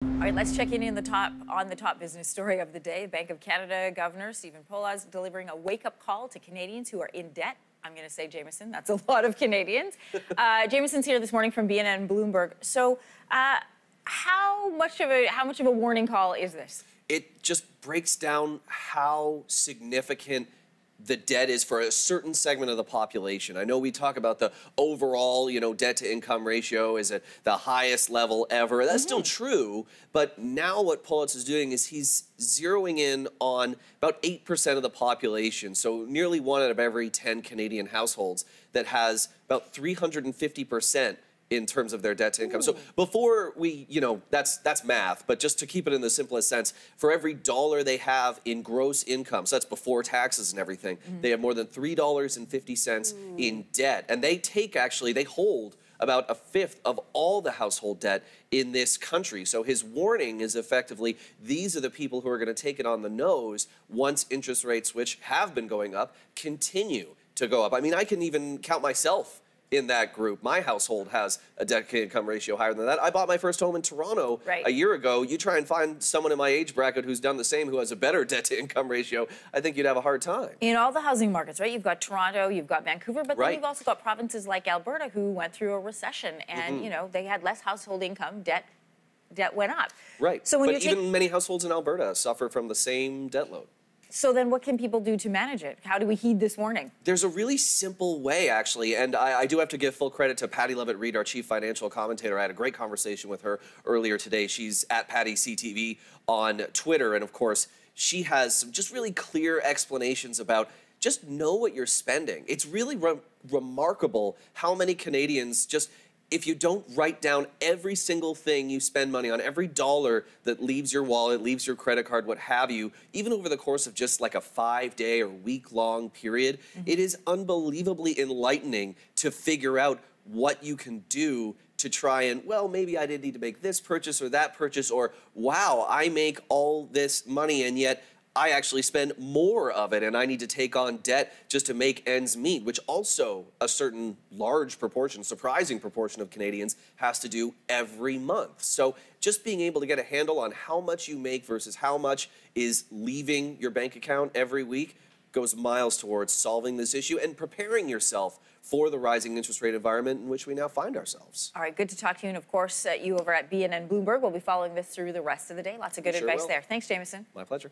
All right, let's check in on the top business story of the day. Bank of Canada Governor Stephen Poloz delivering a wake-up call to Canadians who are in debt. I'm going to say Jameson. That's a lot of Canadians. Jameson's here this morning from BNN and Bloomberg. So, how much of a warning call is this? It just breaks down how significant the debt is for a certain segment of the population. I know we talk about the overall, debt to income ratio is at the highest level ever. That's still true, but now what Poloz is doing is he's zeroing in on about 8% of the population. So nearly 1 out of every 10 Canadian households that has about 350% in terms of their debt to income. So before we, that's math, but just to keep it in the simplest sense, for every dollar they have in gross income, so that's before taxes and everything, they have more than $3.50 in debt. And they hold about a fifth of all the household debt in this country. So his warning is effectively, these are the people who are going to take it on the nose once interest rates, which have been going up, continue to go up. I mean, I can even count myself in that group. My household has a debt-to-income ratio higher than that. I bought my first home in Toronto a year ago. You try and find someone in my age bracket who's done the same, who has a better debt-to-income ratio, I think you'd have a hard time. In all the housing markets, right? You've got Toronto, you've got Vancouver, but then you've also got provinces like Alberta who went through a recession and, they had less household income, debt went up. Right, so but even many households in Alberta suffer from the same debt load. So then what can people do to manage it? How do we heed this warning? There's a really simple way, actually, and I do have to give full credit to Patty Levitt-Reid, our chief financial commentator. I had a great conversation with her earlier today. She's at Patty CTV on Twitter, and of course, she has some just really clear explanations about just know what you're spending. It's really remarkable how many Canadians just, if you don't write down every single thing you spend money on, every dollar that leaves your wallet, leaves your credit card, what have you, even over the course of just like a 5-day or week-long period, it is unbelievably enlightening to figure out what you can do to try and, well, maybe I didn't need to make this purchase or that purchase, or wow, I make all this money and yet I actually spend more of it and I need to take on debt just to make ends meet, which also a certain large proportion, surprising proportion of Canadians has to do every month. So just being able to get a handle on how much you make versus how much is leaving your bank account every week goes miles towards solving this issue and preparing yourself for the rising interest rate environment in which we now find ourselves. All right, good to talk to you. And of course, you over at BNN Bloomberg will be following this through the rest of the day. Lots of good advice there. Thanks, Jameson. My pleasure.